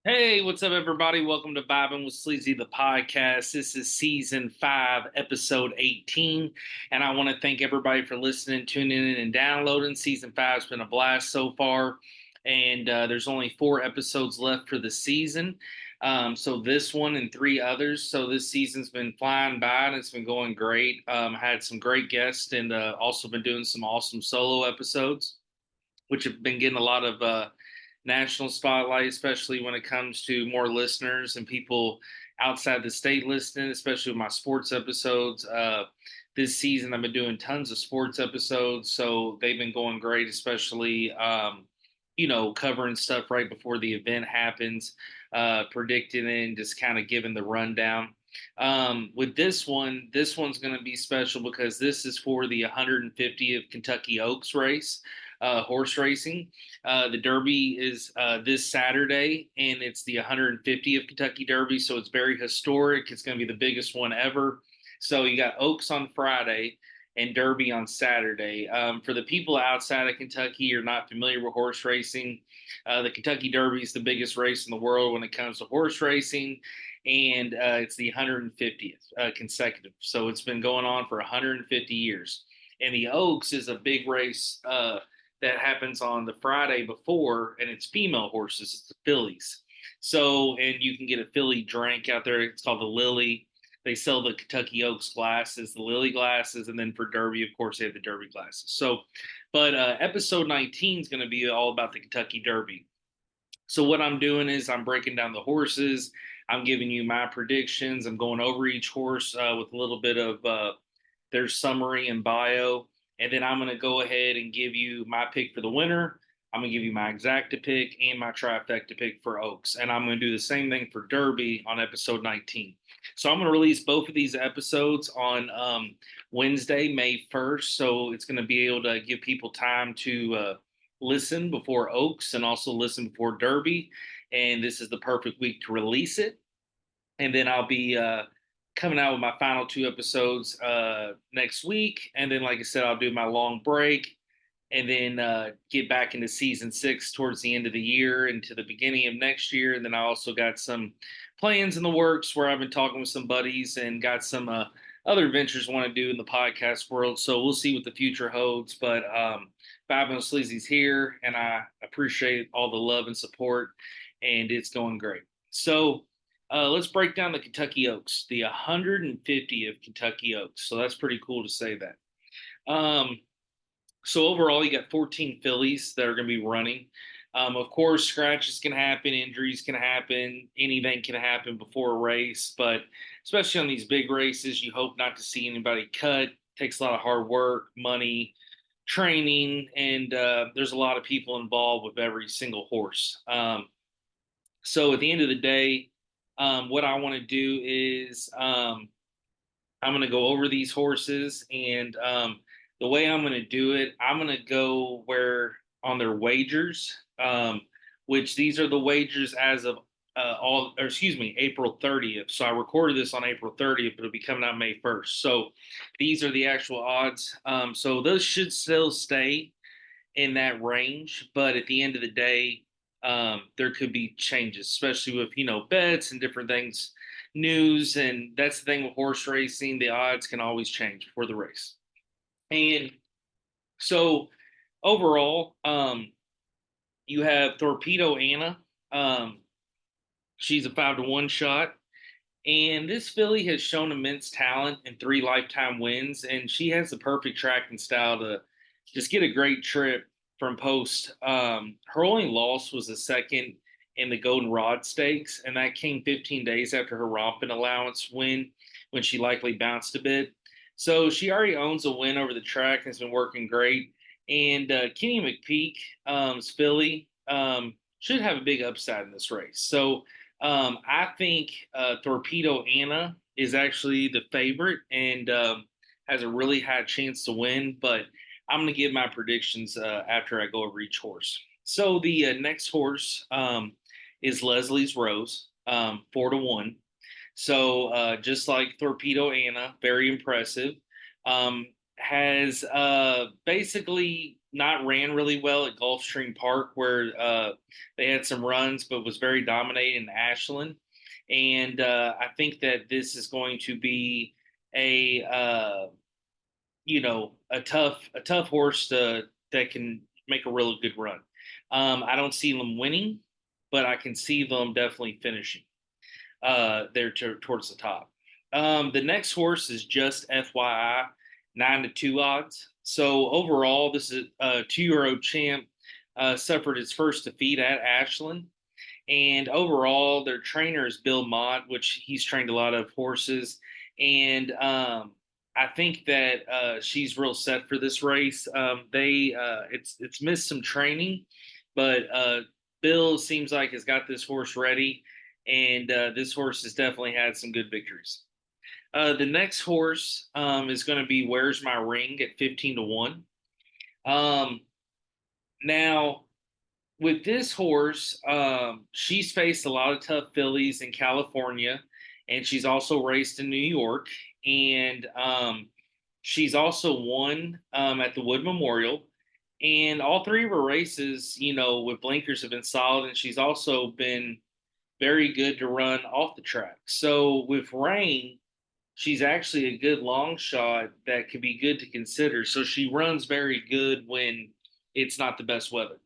Hey, what's up, everybody? Welcome to Vibing with Sleezy, the podcast. This is season 5, episode 18. And I want to thank everybody for listening, tuning in, and downloading. Season 5 has been a blast so far. And there's only 4 episodes left for the season. So this one and 3 others. So this season's been flying by and it's been going great. Had some great guests and also been doing some awesome solo episodes, which have been getting a lot of national spotlight, especially when it comes to more listeners and people outside the state listening, especially with my sports episodes. This season, I've been doing tons of sports episodes, so they've been going great, especially, covering stuff right before the event happens, predicting it and just kind of giving the rundown. With this one's going to be special because this is for the 150th Kentucky Oaks race, horse racing. The Derby is this Saturday, and it's the 150th Kentucky Derby, so it's very historic. It's going to be the biggest one ever. So you got Oaks on Friday and Derby on Saturday. For the people outside of Kentucky or not familiar with horse racing, the Kentucky Derby is the biggest race in the world when it comes to horse racing, and it's the 150th consecutive. So it's been going on for 150 years. And the Oaks is a big race that happens on the Friday before, and it's female horses. It's the fillies. So, and you can get a filly drink out there. It's called the Lily. They sell the Kentucky Oaks glasses, the Lily glasses, and then for Derby, of course, they have the Derby glasses. So, but episode 19 is going to be all about the Kentucky Derby. So what I'm doing is I'm breaking down the horses. I'm giving you my predictions. I'm going over each horse with a little bit of their summary and bio. And then I'm going to go ahead and give you my pick for the winner. I'm going to give you my exacta pick and my trifecta pick for Oaks. And I'm going to do the same thing for Derby on episode 19. So I'm going to release both of these episodes on Wednesday, May 1st. So it's going to be able to give people time to listen before Oaks and also listen before Derby. And this is the perfect week to release it. And then I'll be coming out with my final 2 episodes next week. And then, like I said, I'll do my long break and then get back into season 6 towards the end of the year into the beginning of next year. And then I also got some plans in the works where I've been talking with some buddies and got some other ventures I want to do in the podcast world. So we'll see what the future holds. But Fabio Sleazy's here, and I appreciate all the love and support, and it's going great. So let's break down the Kentucky Oaks, the 150th Kentucky Oaks. So that's pretty cool to say that. So overall, you got 14 fillies that are going to be running. Of course, scratches can happen, injuries can happen, anything can happen before a race. But especially on these big races, you hope not to see anybody cut. It takes a lot of hard work, money, training, and there's a lot of people involved with every single horse. So at the end of the day, what I want to do is I'm going to go over these horses, and the way I'm going to do it, I'm going to go where on their wagers, which these are the wagers as of April 30th. So I recorded this on April 30th, but it'll be coming out May 1st. So these are the actual odds. So those should still stay in that range, but at the end of the day, there could be changes, especially with bets and different things, news, and that's the thing with horse racing. The odds can always change before the race, and so overall, you have Torpedo Anna. She's a 5-1 shot. And this filly has shown immense talent and 3 lifetime wins, and she has the perfect tracking style to just get a great trip from post. Her only loss was a second in the Golden Rod Stakes, and that came 15 days after her romping allowance win when she likely bounced a bit. So she already owns a win over the track and has been working great. And Kenny McPeek's filly should have a big upside in this race. So I think Torpedo Anna is actually the favorite and has a really high chance to win. But I'm going to give my predictions after I go over each horse. So the next horse is Leslie's Rose, 4-1. So just like Torpedo Anna, very impressive. Has basically not ran really well at Gulfstream Park, where they had some runs, but was very dominating in Ashland. And I think that this is going to be a a tough horse that can make a really good run. I don't see them winning, but I can see them definitely finishing there towards the top. The next horse is just FYI, 9-2 odds. So overall, this is a 2-year-old champ. Suffered his first defeat at Ashland. And overall, their trainer is Bill Mott, which he's trained a lot of horses. And I think that she's real set for this race. It's missed some training, but Bill seems like has got this horse ready, and this horse has definitely had some good victories. The next horse is going to be Where's My Ring at 15-1. Um, now with this horse, she's faced a lot of tough fillies in California, and she's also raced in New York, and she's also won at the Wood Memorial. And all three of her races, with blinkers have been solid, and she's also been very good to run off the track. So with rain, she's actually a good long shot that could be good to consider. So she runs very good when it's not the best weather.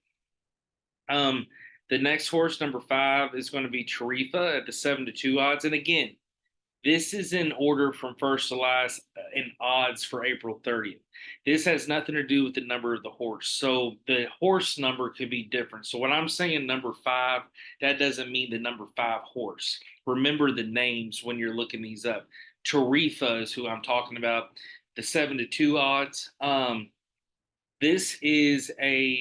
Um, the next horse, number 5, is going to be Tarifa at the 7-2 odds. And again, this is in order from first to last in odds for April 30th. This has nothing to do with the number of the horse. So the horse number could be different. So when I'm saying number 5, that doesn't mean the number 5 horse. Remember the names when you're looking these up. Tarifa is who I'm talking about. The 7-2 odds. This is a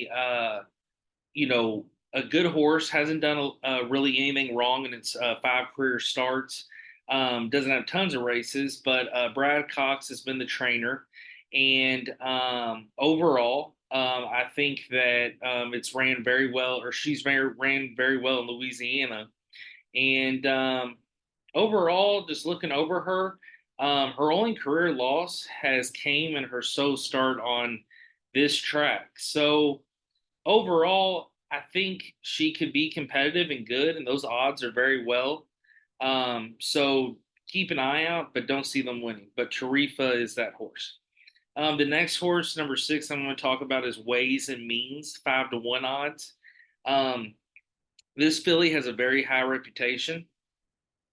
good horse, hasn't done really anything wrong in its 5 career starts. Doesn't have tons of races, but Brad Cox has been the trainer. And overall, I think that it's ran very well, or ran very well in Louisiana. And overall, just looking over her, her only career loss has came in her sole start on this track. So overall, I think she could be competitive and good, and those odds are very well. So keep an eye out, but don't see them winning. But Tarifa is that horse. The next horse, number 6, I'm going to talk about is Ways and Means, 5-1 odds. Um, this filly has a very high reputation,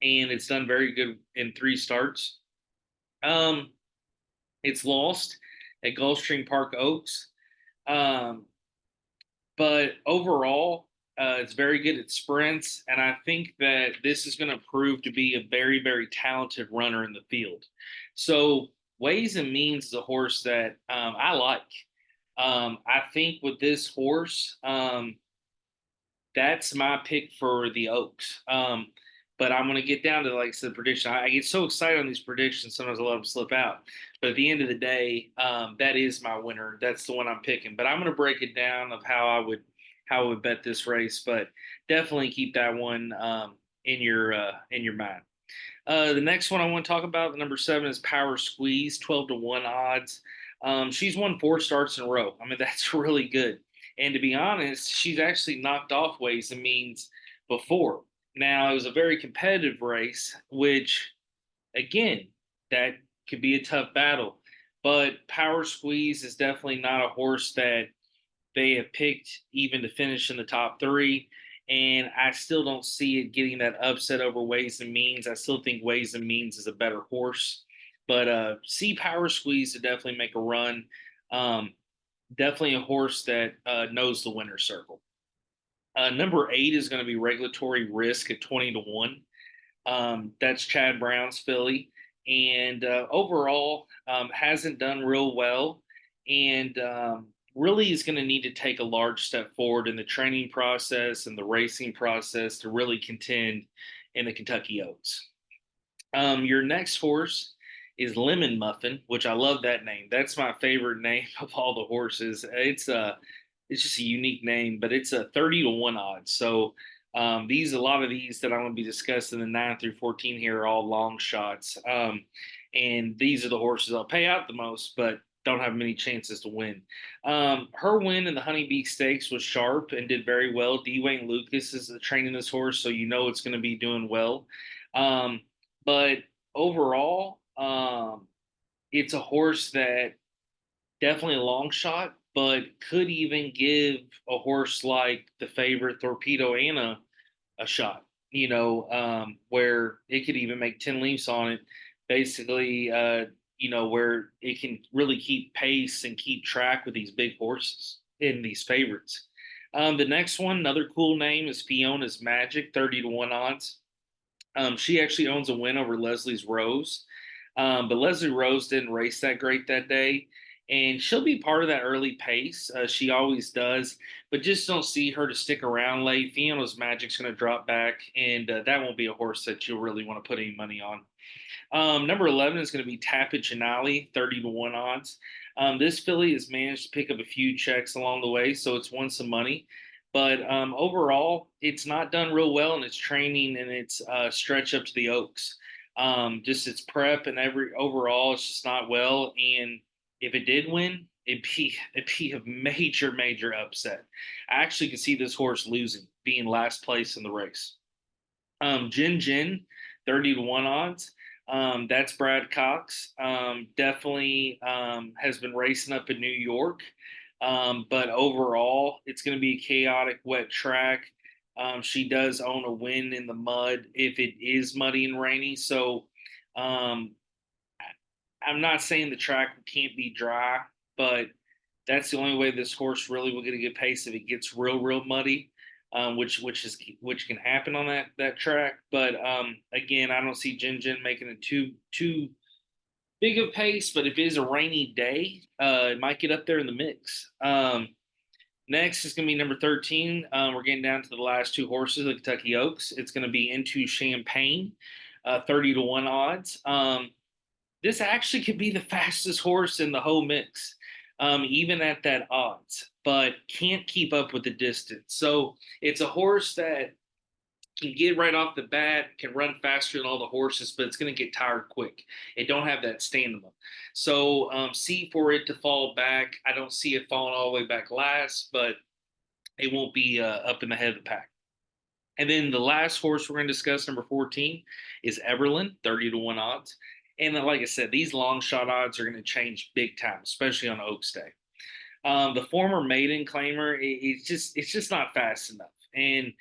and it's done very good in 3 starts. Um, it's lost at Gulfstream Park Oaks. Um, but overall, it's very good at sprints, and I think that this is going to prove to be a very, very talented runner in the field. So, Ways and Means is a horse that I like. I think with this horse, that's my pick for the Oaks. But I'm going to get down to, like I said, prediction. I get so excited on these predictions, sometimes I let them slip out. But at the end of the day, that is my winner. That's the one I'm picking. But I'm going to break it down of how I would bet this race. But definitely keep that one in your mind. The next one I want to talk about, the number 7, is Power Squeeze, 12-1 odds. She's won 4 starts in a row. I mean, that's really good. And to be honest, she's actually knocked off Ways and Means before. Now, it was a very competitive race, which, again, that could be a tough battle. But Power Squeeze is definitely not a horse that they have picked even to finish in the top 3. And I still don't see it getting that upset over Ways and Means. I still think Ways and Means is a better horse. But see Power Squeeze to definitely make a run. Definitely a horse that knows the winner's circle. Number 8 is going to be Regulatory Risk at 20-1. That's Chad Brown's filly, and overall hasn't done real well, and really is going to need to take a large step forward in the training process and the racing process to really contend in the Kentucky Oaks. Your next horse is Lemon Muffin, which I love that name. That's my favorite name of all the horses. It's just a unique name, but it's a 30-1 odds. So a lot of these that I'm going to be discussing, the 9 through 14 here, are all long shots. And these are the horses I'll pay out the most, but don't have many chances to win. Her win in the Honeybee Stakes was sharp and did very well. Dwayne Lucas is training this horse, so you know it's going to be doing well. Um, but overall, it's a horse that definitely a long shot, but could even give a horse like the favorite Torpedo Anna a shot, where it could even make 10 leaps on it, basically, where it can really keep pace and keep track with these big horses in these favorites. The next one, another cool name is Fiona's Magic, 30 to 1 odds. She actually owns a win over Leslie's Rose. But Leslie Rose didn't race that great that day. And she'll be part of that early pace. She always does, but just don't see her to stick around late. Fiona's Magic's going to drop back, and that won't be a horse that you'll really want to put any money on. Number 11 is going to be Tapicinali, 30 to 1 odds. This filly has managed to pick up a few checks along the way, so it's won some money. But overall, it's not done real well in its training and its stretch up to the Oaks. Just its prep and every overall, it's just not well. And if it did win, it'd be a major upset. I actually could see this horse losing, being last place in the race. Jin, 30 to 1 odds. That's Brad Cox. Definitely has been racing up in New York. But overall, it's going to be a chaotic, wet track. She does own a win in the mud if it is muddy and rainy. So um, I'm not saying the track can't be dry, but that's the only way this horse really will get a good pace if it gets real muddy, which can happen on that track. But again, I don't see Jin making it too big of pace. But if it is a rainy day, it might get up there in the mix. Next is going to be number 13. We're getting down to the last two horses, the Kentucky Oaks. It's going to be Into Champagne, 30 to 1 odds. This actually could be the fastest horse in the whole mix, even at that odds, but can't keep up with the distance. So it's a horse that can get right off the bat, can run faster than all the horses, but it's going to get tired quick. It don't have that stamina. So see for it to fall back. I don't see it falling all the way back last, but it won't be up in the head of the pack. And then the last horse we're going to discuss, number 14, is Everlyn, 30 to 1 odds. And like I said, these long shot odds are going to change big time, especially on Oaks Day. The former maiden claimer, it's just not fast enough, and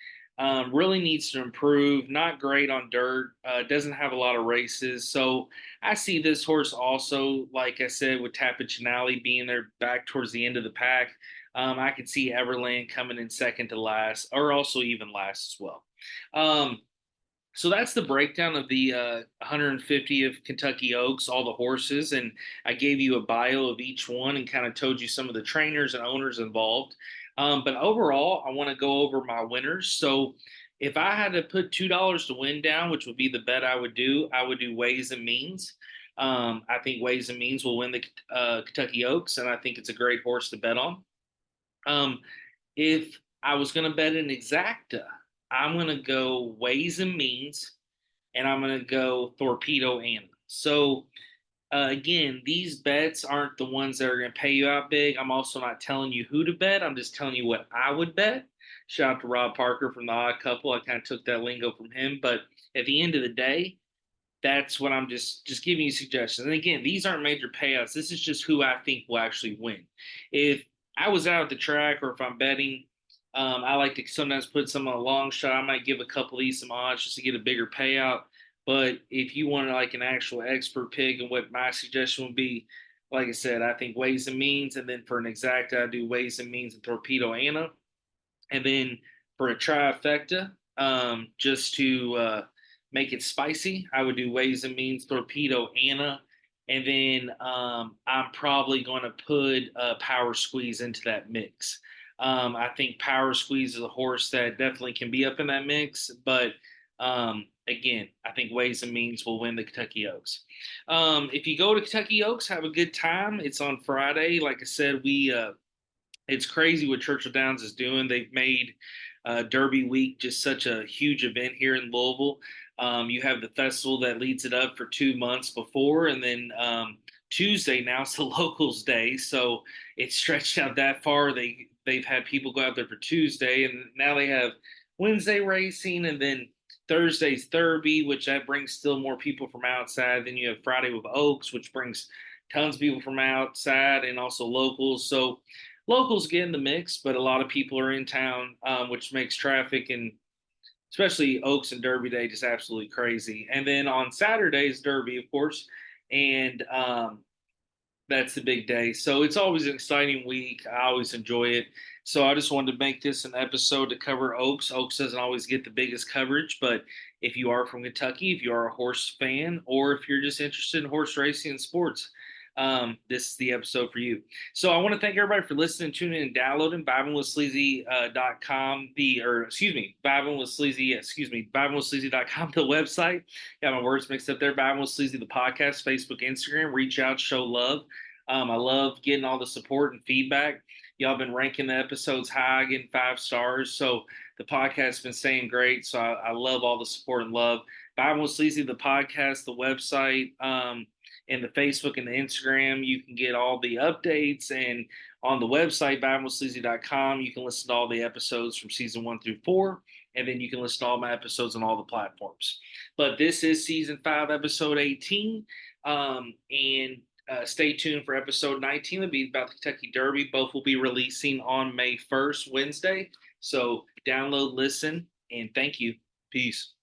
really needs to improve. Not great on dirt. Doesn't have a lot of races, so I see this horse also, like I said, with Tapicinali being there back towards the end of the pack. I could see Everland coming in second to last, or also even last as well. Um, so that's the breakdown of the 150 of Kentucky Oaks, all the horses, and I gave you a bio of each one and kind of told you some of the trainers and owners involved. But overall, I want to go over my winners. So if I had to put $2 to win down, which would be the bet I would do Ways and Means. I think Ways and Means will win the Kentucky Oaks, and I think it's a great horse to bet on. Um, if I was going to bet an exacta, I'm going to go Ways and Means, and I'm going to go Torpedo Anna. So again, these bets aren't the ones that are going to pay you out big. I'm also not telling you who to bet. I'm just telling you what I would bet. Shout out to Rob Parker from the Odd Couple. I kind of took that lingo from him. But at the end of the day, that's what I'm just giving you suggestions. And again, these aren't major payouts. This is just who I think will actually win. If I was out at the track or if I'm betting, I like to sometimes put some on a long shot. I might give a couple of these some odds just to get a bigger payout. But if you want like an actual expert pick and what my suggestion would be, like I said, I think Ways and Means, and then for an exact, I do Ways and Means and Torpedo Anna, and then for a trifecta, just to make it spicy, I would do Ways and Means, Torpedo Anna, and then I'm probably going to put Power Squeeze into that mix. I think Power Squeeze is a horse that definitely can be up in that mix, but again, I think Ways and Means will win the Kentucky Oaks. If you go to Kentucky Oaks, have a good time. It's on Friday. Like I said, it's crazy what Churchill Downs is doing. They've made Derby Week just such a huge event here in Louisville. You have the festival that leads it up for 2 months before, and then Tuesday now it's the locals day, so it's stretched out that far. They've had people go out there for Tuesday, and now they have Wednesday racing, and then Thursday's Derby, which that brings still more people from outside. Then you have Friday with Oaks, which brings tons of people from outside and also locals. So locals get in the mix, but a lot of people are in town, which makes traffic and especially Oaks and Derby Day just absolutely crazy. And then on Saturday's Derby, of course, and that's the big day. So it's always an exciting week. I always enjoy it. So I just wanted to make this an episode to cover Oaks. Oaks doesn't always get the biggest coverage, but if you are from Kentucky, if you are a horse fan, or if you're just interested in horse racing and sports, this is the episode for you. So I want to thank everybody for listening, tuning in, and downloading vibingwithsleazy.com, vibingwithsleazy.com, the website. Got my words mixed up there. Vibing with Sleezy, the podcast, Facebook, Instagram. Reach out, show love. I love getting all the support and feedback. Y'all been ranking the episodes high, getting 5 stars. So the podcast's been staying great. So I love all the support and love. Vibing with Sleazy, the podcast, the website, and the Facebook and the Instagram. You can get all the updates, and on the website, vibingwithsleazy.com, you can listen to all the episodes from season 1 through 4, and then you can listen to all my episodes on all the platforms. But this is season 5, episode 18, and stay tuned for episode 19. It'll be about the Kentucky Derby. Both will be releasing on May 1st, Wednesday. So download, listen, and thank you. Peace.